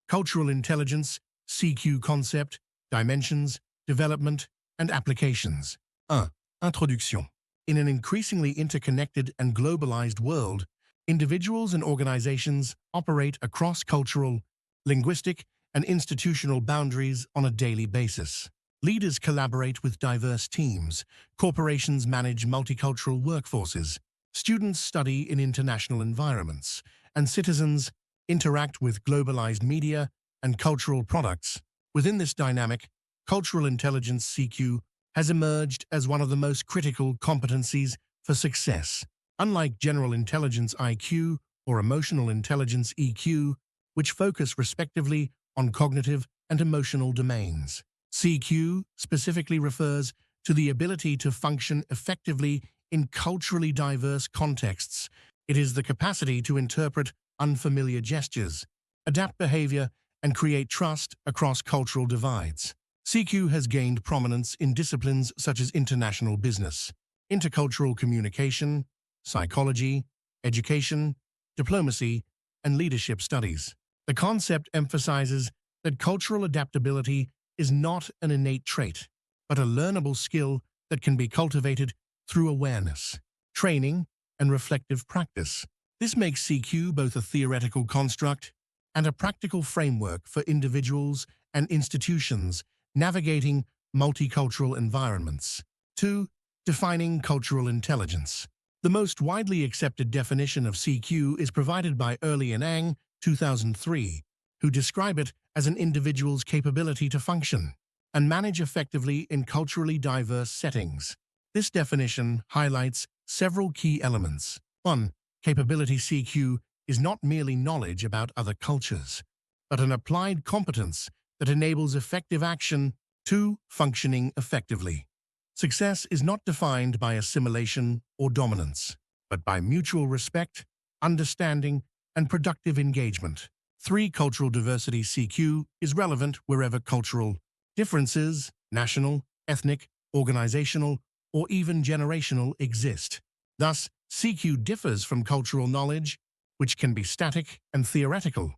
Cultural intelligence, CQ concept, dimensions, development, and applications. 1. Introduction. In an increasingly interconnected and globalized world, individuals and organizations operate across cultural, linguistic, and institutional boundaries on a daily basis. Leaders collaborate with diverse teams, corporations manage multicultural workforces, students study in international environments, and citizens interact with globalized media and cultural products. Within this dynamic, cultural intelligence (CQ) has emerged as one of the most critical competencies for success. Unlike general intelligence (IQ) or emotional intelligence (EQ), which focus respectively on cognitive and emotional domains, CQ specifically refers to the ability to function effectively in culturally diverse contexts. It is the capacity to interpret unfamiliar gestures, adapt behavior, and create trust across cultural divides. CQ has gained prominence in disciplines such as international business, intercultural communication, psychology, education, diplomacy, and leadership studies. The concept emphasizes that cultural adaptability is not an innate trait, but a learnable skill that can be cultivated through awareness, training, and reflective practice. This makes CQ both a theoretical construct and a practical framework for individuals and institutions navigating multicultural environments. 2. Defining cultural intelligence. The most widely accepted definition of CQ is provided by Early and Ang, 2003, who describe it as an individual's capability to function and manage effectively in culturally diverse settings. This definition highlights several key elements. 1. Capability CQ is not merely knowledge about other cultures, but an applied competence that enables effective action. 2. Functioning effectively. Success is not defined by assimilation or dominance, but by mutual respect, understanding, and productive engagement. 3. Cultural diversity CQ is relevant wherever cultural differences, national, ethnic, organizational, or even generational exist. Thus, CQ differs from cultural knowledge, which can be static and theoretical,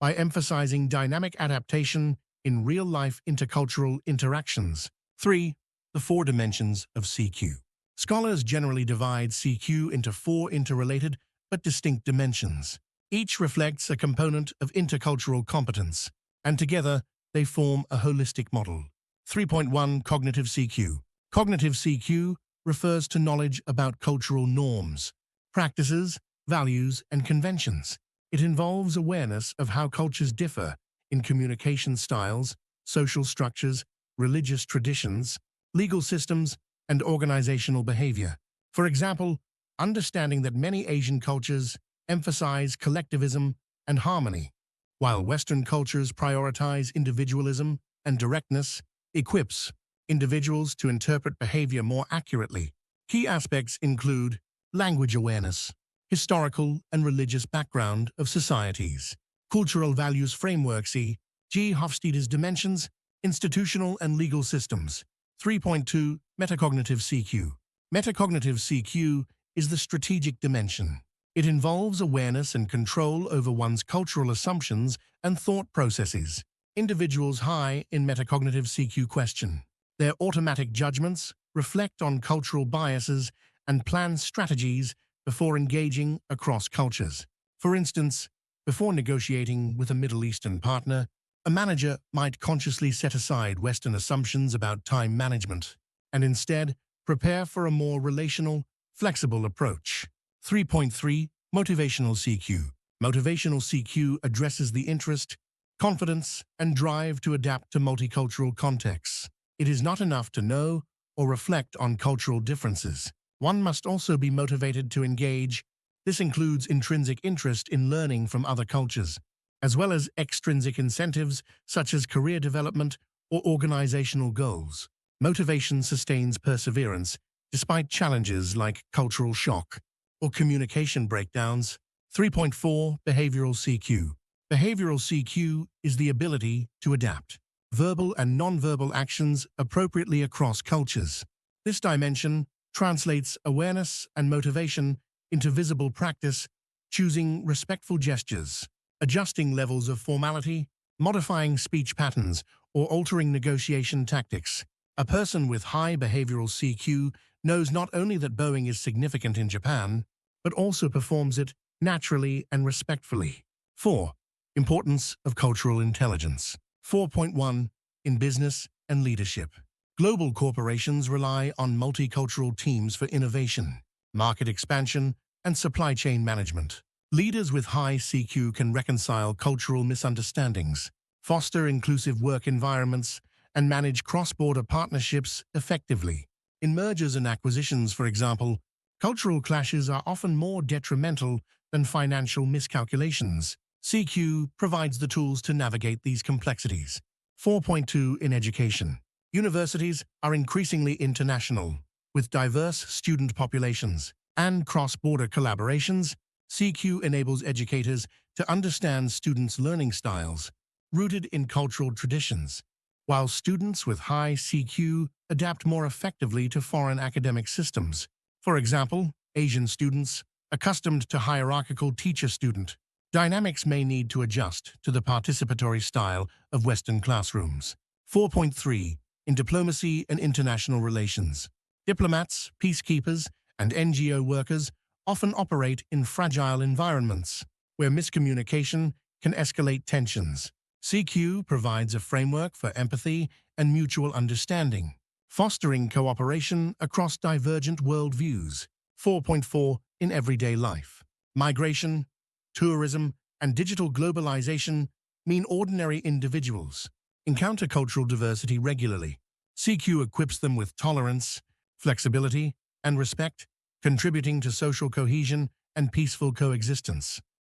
by emphasizing dynamic adaptation in real-life intercultural interactions. 3. The 4 dimensions of CQ. Scholars generally divide CQ into 4 interrelated but distinct dimensions. Each reflects a component of intercultural competence, and together they form a holistic model. 3.1 Cognitive CQ. Cognitive CQ refers to knowledge about cultural norms, practices, values, and conventions. It involves awareness of how cultures differ in communication styles, social structures, religious traditions, legal systems, and organizational behavior. For example, understanding that many Asian cultures emphasize collectivism and harmony, while Western cultures prioritize individualism and directness, equips individuals to interpret behavior more accurately. Key aspects include language awareness, historical and religious background of societies, cultural values framework (C. G. Hofstede's dimensions, institutional and legal systems. 3.2 Metacognitive CQ. Metacognitive CQ is the strategic dimension. It involves awareness and control over one's cultural assumptions and thought processes. Individuals high in metacognitive CQ question their automatic judgments, reflect on cultural biases, and plan strategies before engaging across cultures. For instance, before negotiating with a Middle Eastern partner, a manager might consciously set aside Western assumptions about time management and instead prepare for a more relational, flexible approach. 3.3 Motivational CQ. Motivational CQ addresses the interest, confidence, and drive to adapt to multicultural contexts. It is not enough to know or reflect on cultural differences. One must also be motivated to engage. This includes intrinsic interest in learning from other cultures, as well as extrinsic incentives such as career development or organizational goals. Motivation sustains perseverance despite challenges like cultural shock or communication breakdowns. 3.4 Behavioral CQ. Behavioral CQ is the ability to adapt verbal and nonverbal actions appropriately across cultures. This dimension translates awareness and motivation into visible practice, choosing respectful gestures, adjusting levels of formality, modifying speech patterns, or altering negotiation tactics. A person with high behavioral CQ knows not only that bowing is significant in Japan, but also performs it naturally and respectfully. 4. Importance of cultural intelligence. 4.1. In business and leadership. Global corporations rely on multicultural teams for innovation, market expansion, and supply chain management. Leaders with high CQ can reconcile cultural misunderstandings, foster inclusive work environments, and manage cross-border partnerships effectively. In mergers and acquisitions, for example, cultural clashes are often more detrimental than financial miscalculations. CQ provides the tools to navigate these complexities. 4.2. In education. Universities are increasingly international, with diverse student populations and cross-border collaborations. CQ enables educators to understand students' learning styles, rooted in cultural traditions, while students with high CQ adapt more effectively to foreign academic systems. For example, Asian students, accustomed to hierarchical teacher-student dynamics, may need to adjust to the participatory style of Western classrooms. 4.3. In diplomacy and international relations. Diplomats, peacekeepers, and NGO workers often operate in fragile environments where miscommunication can escalate tensions. CQ provides a framework for empathy and mutual understanding, fostering cooperation across divergent worldviews. 4.4. In everyday life. Migration, tourism, and digital globalization mean ordinary individuals encounter cultural diversity regularly. CQ equips them with tolerance, flexibility, and respect, contributing to social cohesion and peaceful coexistence.